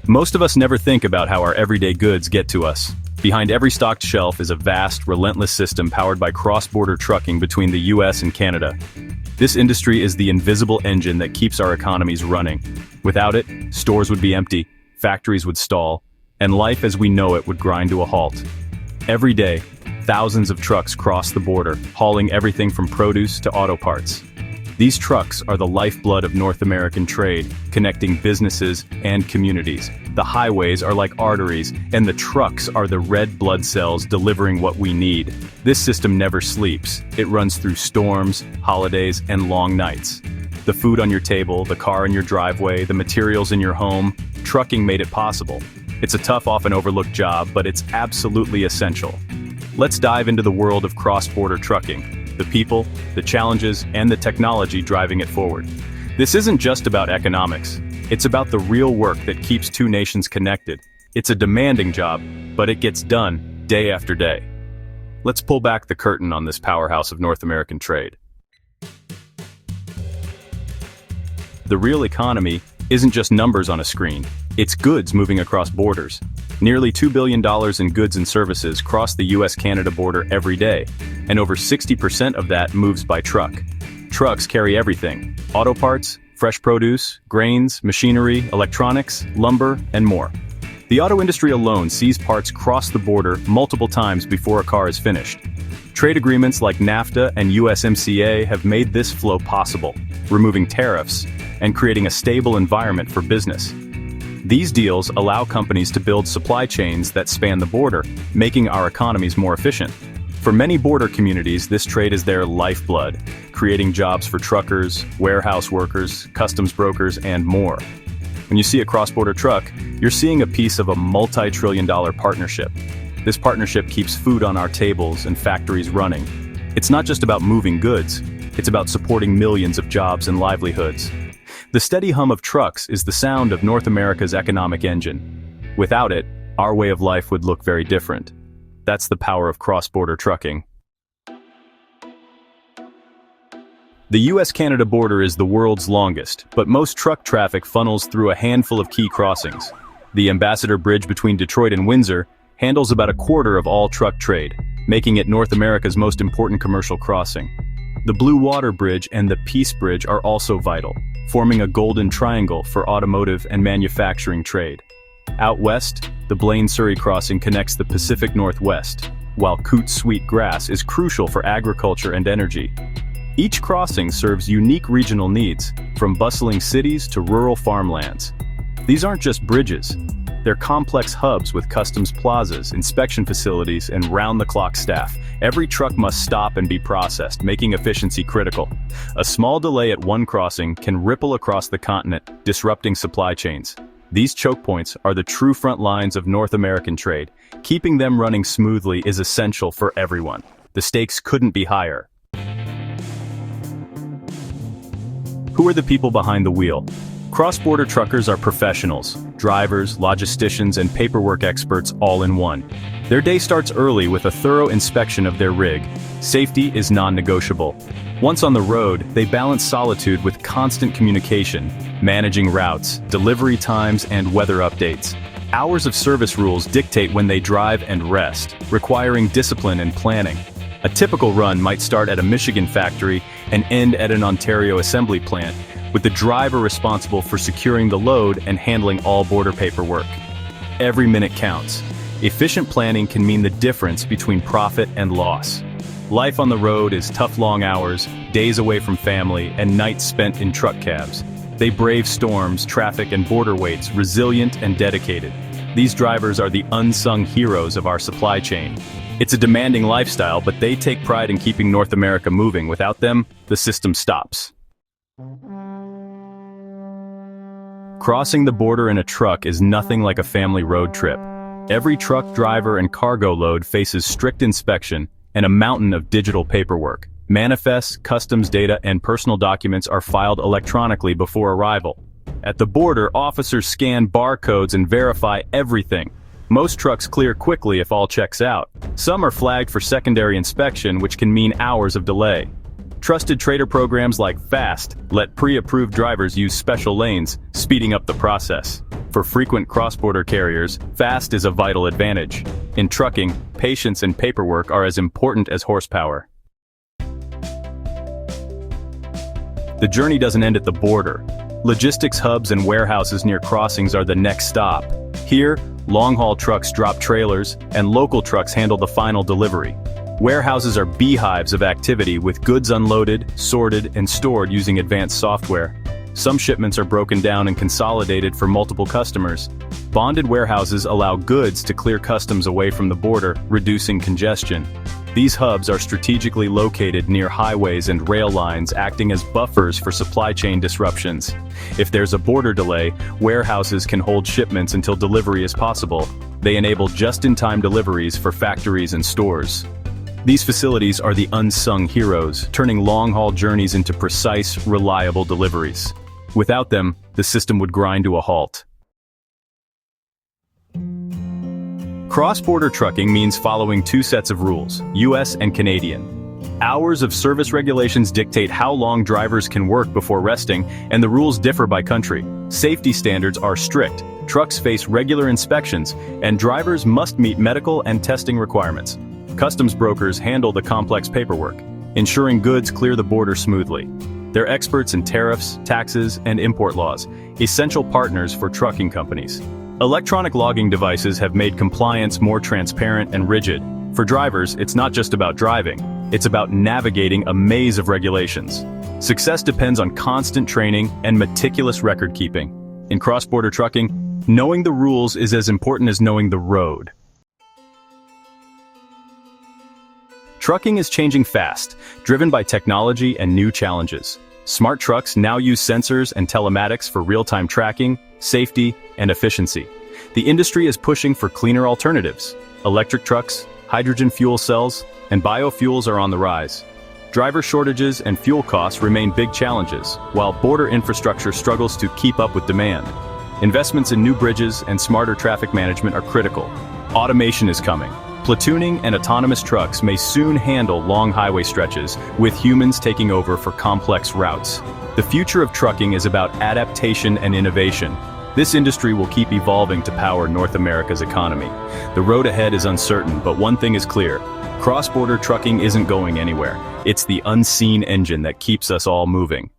Most of us never think about how our everyday goods get to us. Behind every stocked shelf is a vast, relentless system powered by cross-border trucking between the US and Canada. This industry is the invisible engine that keeps our economies running. Without it, stores would be empty, factories would stall, and life as we know it would grind to a halt. Every day, thousands of trucks cross the border, hauling everything from produce to auto parts. These trucks are the lifeblood of North American trade, connecting businesses and communities. The highways are like arteries, and the trucks are the red blood cells delivering what we need. This system never sleeps. It runs through storms, holidays, and long nights. The food on your table, the car in your driveway, the materials in your home, trucking made it possible. It's a tough, often overlooked job, but it's absolutely essential. Let's dive into the world of cross-border trucking. The people, the challenges, and the technology driving it forward. This isn't just about economics. It's about the real work that keeps two nations connected. It's a demanding job, but it gets done day after day. Let's pull back the curtain on this powerhouse of North American trade. The real economy isn't just numbers on a screen. It's goods moving across borders. Nearly $2 billion in goods and services cross the US-Canada border every day, and over 60% of that moves by truck. Trucks carry everything: auto parts, fresh produce, grains, machinery, electronics, lumber, and more. The auto industry alone sees parts cross the border multiple times before a car is finished. Trade agreements like NAFTA and USMCA have made this flow possible, removing tariffs and creating a stable environment for business. These deals allow companies to build supply chains that span the border, making our economies more efficient. For many border communities, this trade is their lifeblood, creating jobs for truckers, warehouse workers, customs brokers, and more. When you see a cross-border truck, you're seeing a piece of a multi-trillion-dollar partnership. This partnership keeps food on our tables and factories running. It's not just about moving goods, it's about supporting millions of jobs and livelihoods. The steady hum of trucks is the sound of North America's economic engine. Without it, our way of life would look very different. That's the power of cross-border trucking. The US-Canada border is the world's longest, but most truck traffic funnels through a handful of key crossings. The Ambassador Bridge between Detroit and Windsor handles about a quarter of all truck trade, making it North America's most important commercial crossing. The Blue Water Bridge and the Peace Bridge are also vital, forming a golden triangle for automotive and manufacturing trade. Out west, the Blaine-Surrey crossing connects the Pacific Northwest, while Coote Sweet Grass is crucial for agriculture and energy. Each crossing serves unique regional needs, from bustling cities to rural farmlands. These aren't just bridges. They're complex hubs with customs plazas, inspection facilities, and round-the-clock staff. Every truck must stop and be processed, making efficiency critical. A small delay at one crossing can ripple across the continent, disrupting supply chains. These choke points are the true front lines of North American trade. Keeping them running smoothly is essential for everyone. The stakes couldn't be higher. Who are the people behind the wheel? Cross-border truckers are professionals, drivers, logisticians, and paperwork experts all in one. Their day starts early with a thorough inspection of their rig. Safety is non-negotiable. Once on the road, they balance solitude with constant communication, managing routes, delivery times, and weather updates. Hours of service rules dictate when they drive and rest, requiring discipline and planning. A typical run might start at a Michigan factory and end at an Ontario assembly plant, with the driver responsible for securing the load and handling all border paperwork. Every minute counts. Efficient planning can mean the difference between profit and loss. Life on the road is tough long hours, days away from family, and nights spent in truck cabs. They brave storms, traffic, and border waits, resilient and dedicated. These drivers are the unsung heroes of our supply chain. It's a demanding lifestyle, but they take pride in keeping North America moving. Without them, the system stops. Crossing the border in a truck is nothing like a family road trip. Every truck driver and cargo load faces strict inspection and a mountain of digital paperwork. Manifests, customs data, and personal documents are filed electronically before arrival. At the border, officers scan barcodes and verify everything. Most trucks clear quickly if all checks out. Some are flagged for secondary inspection, which can mean hours of delay. Trusted trader programs like FAST let pre-approved drivers use special lanes, speeding up the process. For frequent cross-border carriers, fast is a vital advantage. In trucking, patience and paperwork are as important as horsepower. The journey doesn't end at the border. Logistics hubs and warehouses near crossings are the next stop. Here, long-haul trucks drop trailers, and local trucks handle the final delivery. Warehouses are beehives of activity with goods unloaded, sorted, and stored using advanced software. Some shipments are broken down and consolidated for multiple customers. Bonded warehouses allow goods to clear customs away from the border, reducing congestion. These hubs are strategically located near highways and rail lines, acting as buffers for supply chain disruptions. If there's a border delay, warehouses can hold shipments until delivery is possible. They enable just-in-time deliveries for factories and stores. These facilities are the unsung heroes, turning long-haul journeys into precise, reliable deliveries. Without them, the system would grind to a halt. Cross-border trucking means following two sets of rules, US and Canadian. Hours of service regulations dictate how long drivers can work before resting, and the rules differ by country. Safety standards are strict, trucks face regular inspections, and drivers must meet medical and testing requirements. Customs brokers handle the complex paperwork, ensuring goods clear the border smoothly. They're experts in tariffs, taxes, and import laws, essential partners for trucking companies. Electronic logging devices have made compliance more transparent and rigid. For drivers, it's not just about driving, it's about navigating a maze of regulations. Success depends on constant training and meticulous record-keeping. In cross-border trucking, knowing the rules is as important as knowing the road. Trucking is changing fast, driven by technology and new challenges. Smart trucks now use sensors and telematics for real-time tracking, safety, and efficiency. The industry is pushing for cleaner alternatives. Electric trucks, hydrogen fuel cells, and biofuels are on the rise. Driver shortages and fuel costs remain big challenges, while border infrastructure struggles to keep up with demand. Investments in new bridges and smarter traffic management are critical. Automation is coming. Platooning and autonomous trucks may soon handle long highway stretches, with humans taking over for complex routes. The future of trucking is about adaptation and innovation. This industry will keep evolving to power North America's economy. The road ahead is uncertain, but one thing is clear. Cross-border trucking isn't going anywhere. It's the unseen engine that keeps us all moving.